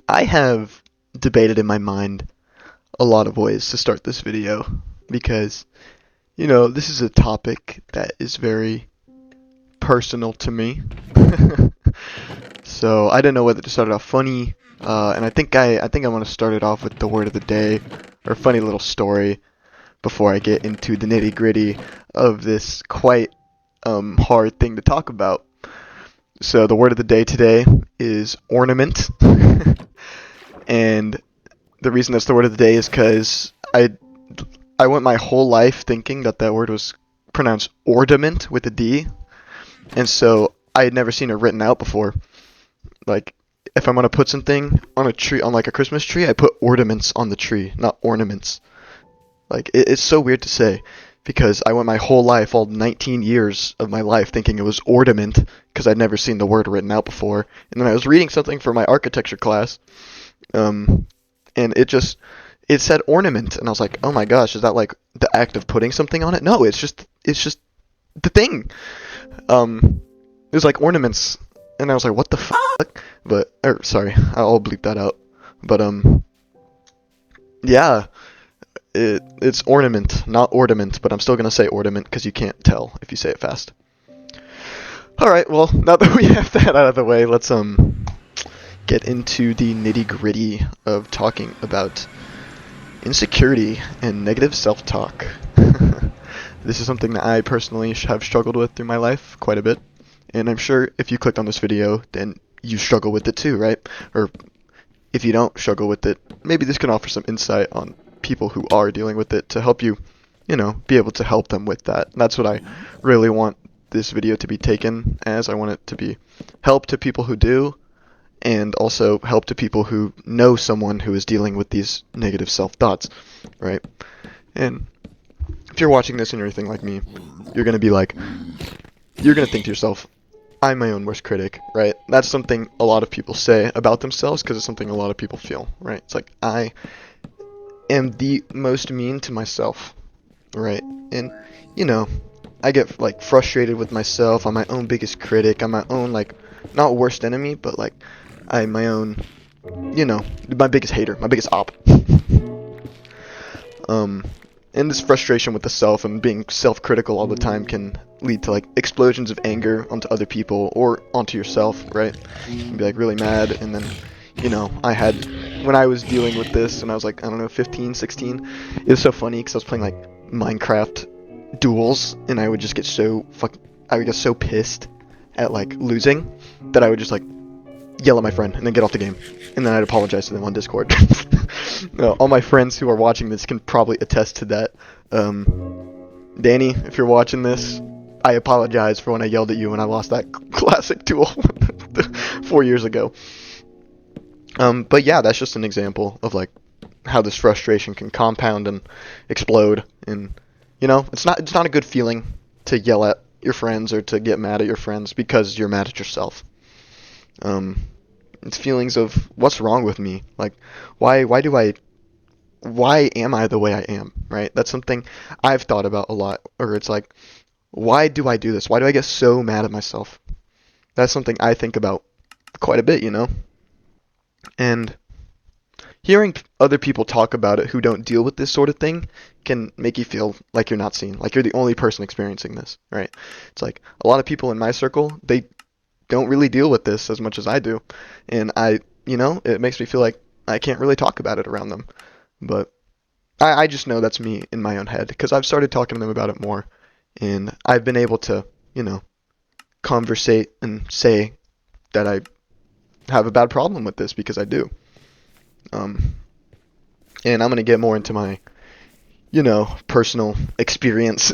I have debated in my mind a lot of ways to start this video because, this is a topic that is very personal to me. So I didn't know whether to start it off funny, and I think I want to start it off with the word of the day or a funny little story before I get into the nitty gritty of this quite hard thing to talk about. So the word of the day today is ornament. And the reason that's the word of the day is because I went my whole life thinking that word was pronounced ordiment with a D, and so I had never seen it written out before. Like, if I'm gonna put something on a tree, on like a Christmas tree, I put ornaments on the tree, not ornaments. Like, it's so weird to say because I went my whole life, all 19 years of my life, thinking it was ornament because I'd never seen the word written out before. And then I was reading something for my architecture class, and it said ornament, and I was like, oh my gosh, is that like the act of putting something on it? No, it's just the thing. It was like ornaments, and I was like, what the fuck? But sorry, I'll bleep that out. But yeah, it's ornament, not ornament, but I'm still gonna say ornament because you can't tell if you say it fast. All right, well, now that we have that out of the way, let's get into the nitty-gritty of talking about insecurity and negative self-talk. This is something that I personally have struggled with through my life quite a bit, and I'm sure if you clicked on this video, then you struggle with it too, right? Or if you don't struggle with it, maybe this can offer some insight on people who are dealing with it to help you, be able to help them with that. And that's what I really want this video to be taken as. I want it to be help to people who do, and also help to people who know someone who is dealing with these negative self-thoughts, right? And if you're watching this and you're anything like me, you're going to think to yourself, I'm my own worst critic, right? That's something a lot of people say about themselves because it's something a lot of people feel, right? It's like, I am the most mean to myself, right? And, I get, like, frustrated with myself. I'm my own biggest critic. I'm my own, like, not worst enemy, but, like, I'm my own, my biggest hater, my biggest op. And this frustration with the self and being self-critical all the time can lead to, like, explosions of anger onto other people or onto yourself, right? You can be, like, really mad, and then, when I was dealing with this, and I was, like, I don't know, 15, 16, it was so funny because I was playing, like, Minecraft duels, and I would just get I would get so pissed at, like, losing that I would just, like, yell at my friend and then get off the game, and then I'd apologize to them on Discord. All my friends who are watching this can probably attest to that. Danny, if you're watching this, I apologize for when I yelled at you when I lost that classic duel 4 years ago. But yeah, that's just an example of, like, how this frustration can compound and explode, and it's not a good feeling to yell at your friends or to get mad at your friends because you're mad at yourself. It's feelings of what's wrong with me, like why am I the way I am, right? That's something I've thought about a lot. Or it's like, why do I do this? Why do I get so mad at myself? That's something I think about quite a bit, and hearing other people talk about it who don't deal with this sort of thing can make you feel like you're not seen, like you're the only person experiencing this, right? It's like a lot of people in my circle, they don't really deal with this as much as I do, and it makes me feel like I can't really talk about it around them. But I just know that's me in my own head because I've started talking to them about it more, and I've been able to, conversate and say that I have a bad problem with this because I do. And I'm going to get more into my, personal experience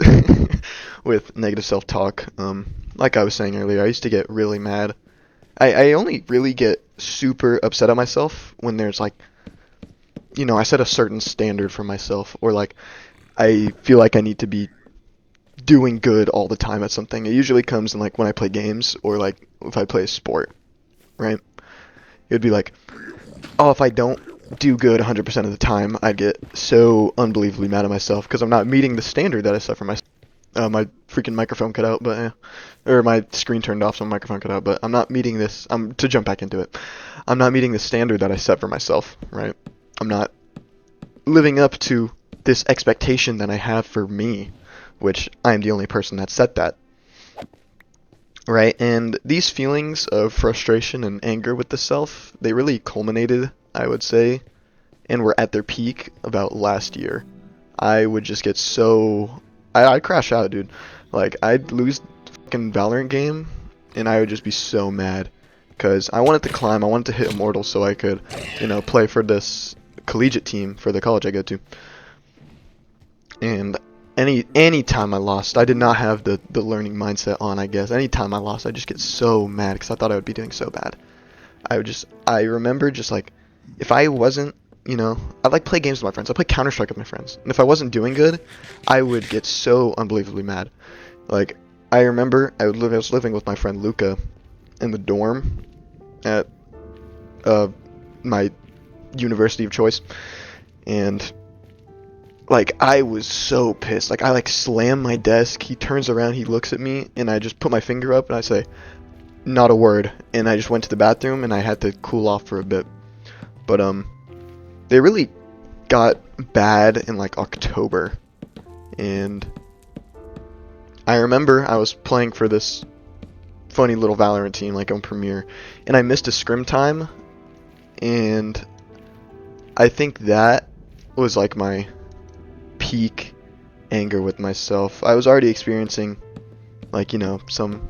with negative self-talk. Like I was saying earlier, I used to get really mad. I only really get super upset at myself when there's, like, I set a certain standard for myself, or, like, I feel like I need to be doing good all the time at something. It usually comes in, like, when I play games or, like, if I play a sport, right? It would be like, oh, if I don't do good 100% of the time, I'd get so unbelievably mad at myself because I'm not meeting the standard that I set for myself. My freaking microphone cut out, but or my screen turned off, so my microphone cut out. But I'm not meeting this. To jump back into it. I'm not meeting the standard that I set for myself, right? I'm not living up to this expectation that I have for me, which I am the only person that set that, right? And these feelings of frustration and anger with the self, they really culminated, I would say, and were at their peak about last year. I would just get so... I'd crash out, dude. Like, I'd lose the fucking Valorant game, and I would just be so mad. Because I wanted to climb, I wanted to hit Immortal so I could, play for this collegiate team for the college I go to. And any time I lost, I did not have the learning mindset on, I guess. Any time I lost, I just get so mad because I thought I would be doing so bad. I remember just like, if I wasn't, I like play games with my friends. I play Counter-Strike with my friends. And if I wasn't doing good, I would get so unbelievably mad. Like, I remember I was living with my friend Luca in the dorm at my university of choice, and like I was so pissed. Like I slam my desk, he turns around, he looks at me, and I just put my finger up and I say, not a word, and I just went to the bathroom and I had to cool off for a bit. But they really got bad in like October, and I remember I was playing for this funny little Valorant team like on Premiere, and I missed a scrim time, and I think that was like my peak anger with myself. I was already experiencing like, some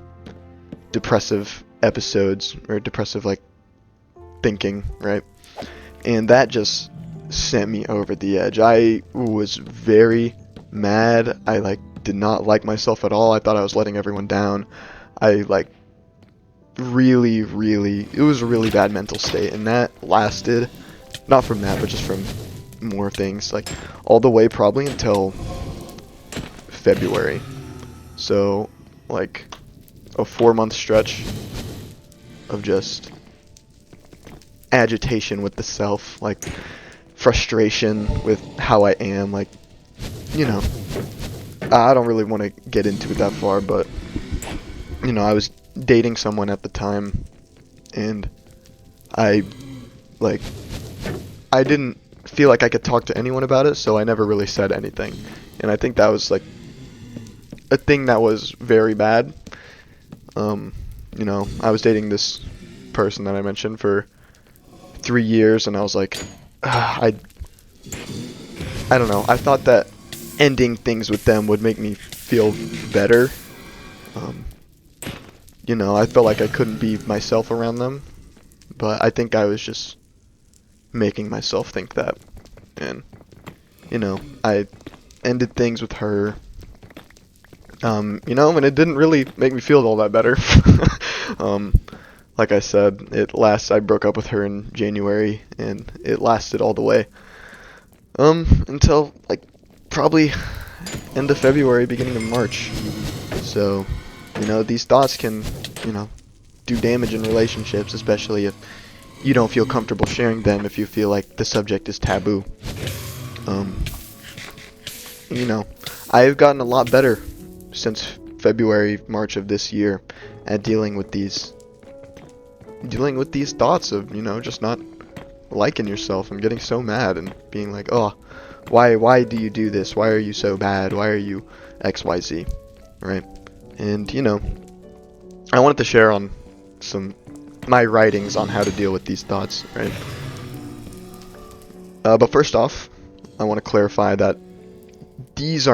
depressive episodes or depressive like thinking, right? And that just sent me over the edge. I was very mad. I did not like myself at all. I thought I was letting everyone down. I really, it was a really bad mental state, and that lasted, not from that, but just from more things, like all the way probably until February. So like a 4-month stretch of just agitation with the self, like frustration with how I am, like, I don't really want to get into it that far, but I was dating someone at the time, and I didn't feel like I could talk to anyone about it, so I never really said anything. And I think that was like a thing that was very bad. I was dating this person that I mentioned for 3 years, and I was like, I don't know. I thought that ending things with them would make me feel better. I felt like I couldn't be myself around them, but I think I was just making myself think that. And, I ended things with her, and it didn't really make me feel all that better. Like I said, I broke up with her in January, and it lasted all the way, until, like, probably end of February, beginning of March. So, these thoughts can, do damage in relationships, especially if you don't feel comfortable sharing them, if you feel like the subject is taboo. I've gotten a lot better since February, March of this year at dealing with these thoughts of, just not liking yourself and getting so mad and being like, oh, why do you do this? Why are you so bad? Why are you XYZ, right? And, I wanted to share on my writings on how to deal with these thoughts, right? But first off, I want to clarify that these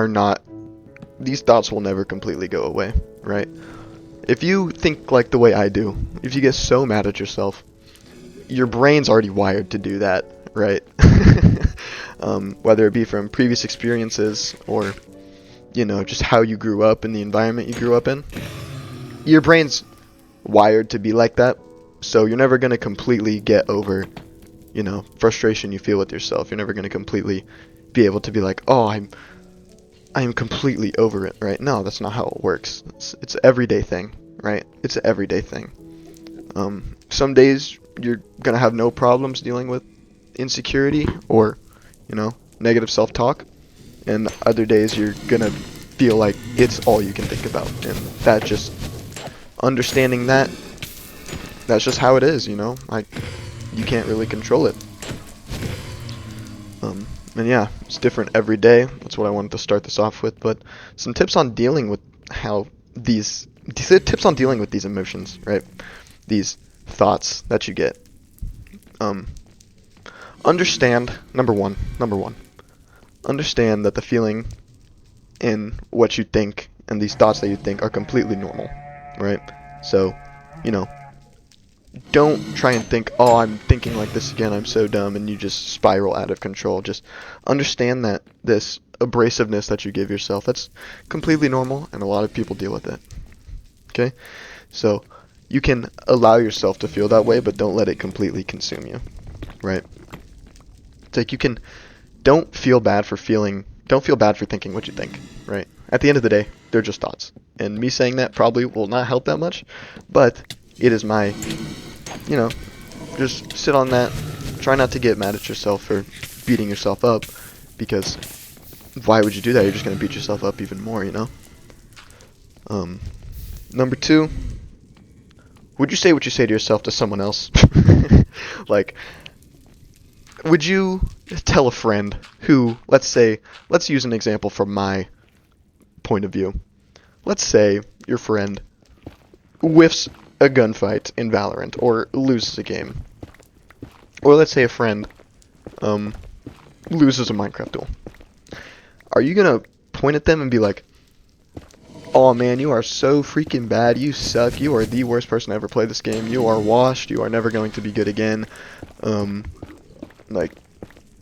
thoughts will never completely go away, right? If you think like the way I do, if you get so mad at yourself, your brain's already wired to do that, right? Whether it be from previous experiences or, just how you grew up and the environment you grew up in, your brain's wired to be like that. So you're never going to completely get over, frustration you feel with yourself. You're never going to completely be able to be like, oh, I'm completely over it, right? No, that's not how it works. It's an everyday thing, right? It's an everyday thing. Some days you're going to have no problems dealing with insecurity or, negative self-talk. And other days you're going to feel like it's all you can think about, and that just understanding that that's just how it is, you know. You can't really control it. And yeah, it's different every day. That's what I wanted to start this off with. But some tips on dealing with these tips on dealing with these emotions, right? These thoughts that you get. Understand number one. Understand that the feeling and what you think and these thoughts that you think are completely normal, right? So, you know, don't try and think, oh, I'm thinking like this again, I'm so dumb, and you just spiral out of control. Just understand that this abrasiveness that you give yourself, that's completely normal, and a lot of people deal with it. Okay? So, you can allow yourself to feel that way, but don't let it completely consume you, right? It's like don't feel bad for thinking what you think, right? At the end of the day, they're just thoughts. And me saying that probably will not help that much, but it is my, just sit on that. Try not to get mad at yourself for beating yourself up, because why would you do that? You're just going to beat yourself up even more, you know? Number 2, would you say what you say to yourself to someone else? Like, would you tell a friend who, let's use an example from my point of view. Let's say your friend whiffs a gunfight in Valorant or loses a game. Or let's say a friend loses a Minecraft duel. Are you going to point at them and be like, oh man, you are so freaking bad, you suck, you are the worst person to ever play this game, you are washed, you are never going to be good again, like,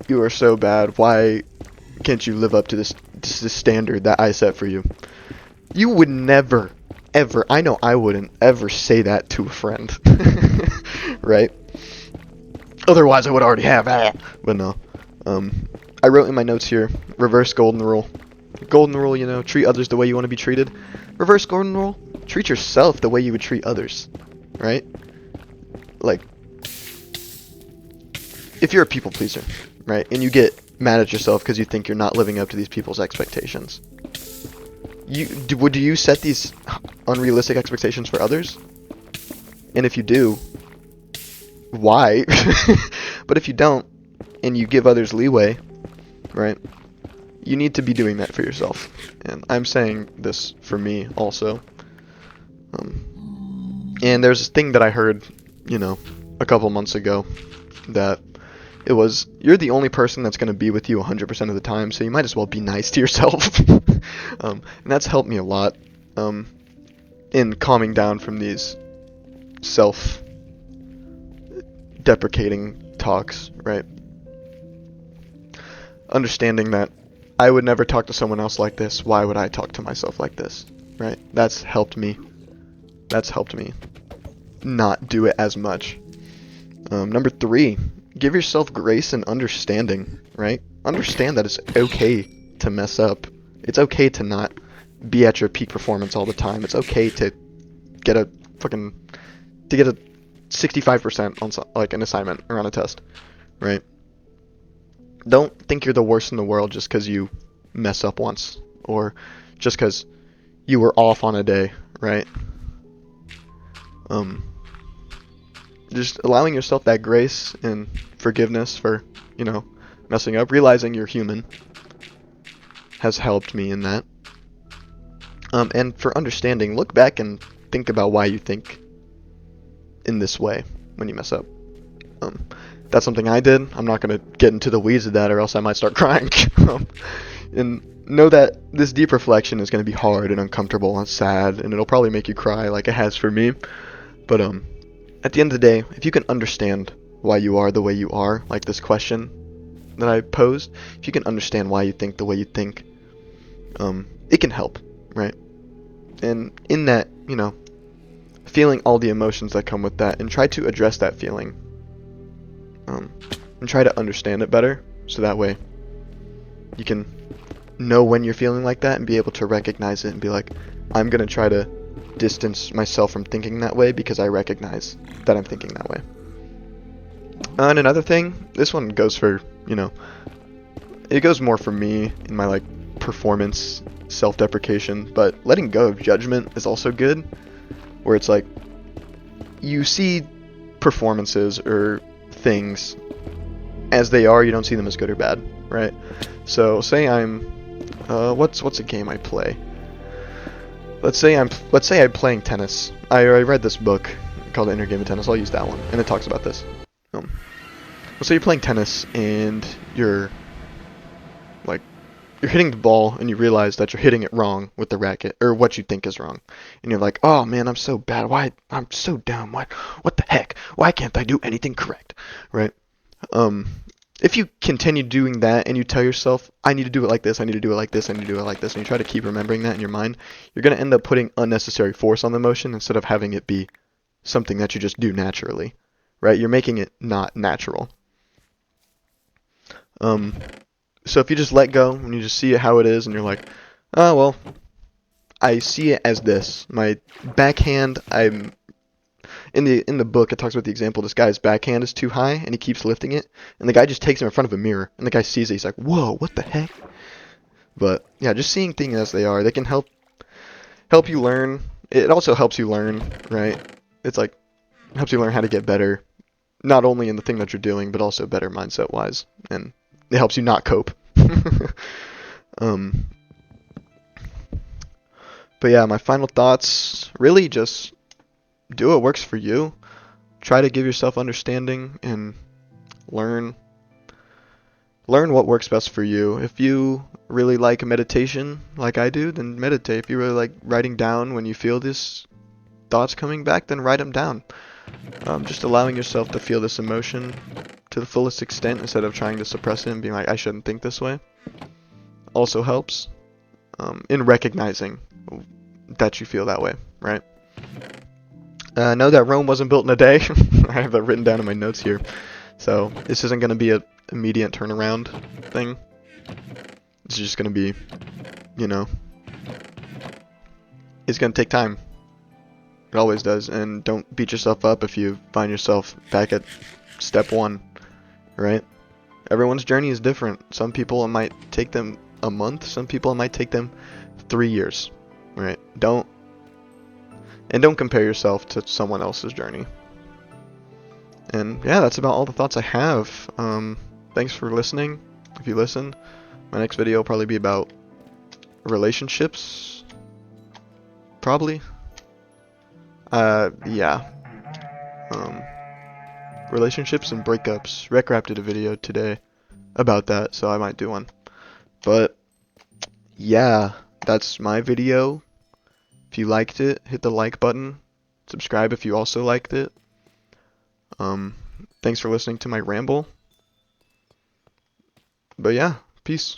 you are so bad, why can't you live up to this standard that I set for you? You would never, ever, I know I wouldn't ever say that to a friend, right? Otherwise I would already have, but no. I wrote in my notes here, reverse golden rule. Golden rule, treat others the way you want to be treated. Reverse golden rule, treat yourself the way you would treat others, right? Like, if you're a people pleaser, right, and you get mad at yourself because you think you're not living up to these people's expectations, would you set these unrealistic expectations for others? And if you do, why? But if you don't, and you give others leeway, right, you need to be doing that for yourself. And I'm saying this for me also. And there's this thing that I heard, a couple months ago, that it was, you're the only person that's going to be with you 100% of the time, so you might as well be nice to yourself. And that's helped me a lot in calming down from these self-deprecating talks, right? Understanding that I would never talk to someone else like this, why would I talk to myself like this, right? That's helped me not do it as much. Number 3, give yourself grace and understanding, right? Understand that it's okay to mess up. It's okay to not be at your peak performance all the time. It's okay to get a 65% on an assignment or on a test, right? Don't think you're the worst in the world just because you mess up once, or just because you were off on a day, right? Just allowing yourself that grace and forgiveness for, messing up, realizing you're human, has helped me in that. And for understanding, look back and think about why you think in this way when you mess up. That's something I did. I'm not going to get into the weeds of that, or else I might start crying. And know that this deep reflection is going to be hard and uncomfortable and sad, and it'll probably make you cry like it has for me. But at the end of the day, if you can understand why you are the way you are, like this question that I posed, if you can understand why you think the way you think, it can help, right? And in that, feeling all the emotions that come with that, and try to address that feeling, and try to understand it better, so that way you can know when you're feeling like that and be able to recognize it and be like, I'm going to try to distance myself from thinking that way because I recognize that I'm thinking that way. And another thing, this one goes for, it goes more for me in my performance, self-deprecation, but letting go of judgment is also good, where it's like you see performances or things as they are, you don't see them as good or bad, right? So say I'm what's a game I play? Let's say I'm playing tennis. I read this book called The Inner Game of Tennis. I'll use that one, and it talks about this. Let's say you're playing tennis and you're hitting the ball and you realize that you're hitting it wrong with the racket, or what you think is wrong, and you're like, oh man, I'm so bad. Why? I'm so dumb. What the heck? Why can't I do anything correct? Right? If you continue doing that and you tell yourself, I need to do it like this, I need to do it like this, I need to do it like this, and you try to keep remembering that in your mind, you're going to end up putting unnecessary force on the motion instead of having it be something that you just do naturally, right? You're making it not natural. So if you just let go and you just see it how it is and you're like, oh, well, I see it as this. My backhand, in the book, it talks about the example, this guy's backhand is too high, and he keeps lifting it, and the guy just takes him in front of a mirror, and the guy sees it, he's like, whoa, what the heck? But, yeah, just seeing things as they are, they can help you learn. It also helps you learn, right? It's like, it helps you learn how to get better, not only in the thing that you're doing, but also better mindset-wise, and it helps you not cope. But yeah, my final thoughts, really just do what works for you. Try to give yourself understanding and learn what works best for you. If you really like meditation, like I do, then meditate. If you really like writing down when you feel these thoughts coming back, then write them down. Just allowing yourself to feel this emotion to the fullest extent instead of trying to suppress it and being like, I shouldn't think this way, also helps in recognizing that you feel that way, right? Know that Rome wasn't built in a day. I have that written down in my notes here. So this isn't going to be an immediate turnaround thing. It's just going to be, it's going to take time. It always does. And don't beat yourself up if you find yourself back at step 1, right? Everyone's journey is different. Some people, it might take them a month. Some people, it might take them 3 years, right? Don't compare yourself to someone else's journey. And yeah, that's about all the thoughts I have. Thanks for listening. If you listen, my next video will probably be about relationships. Probably. Yeah. Relationships and breakups. Recrap did a video today about that, so I might do one. But yeah, that's my video. If you liked it, hit the like button. Subscribe if you also liked it. Thanks for listening to my ramble. But yeah, peace.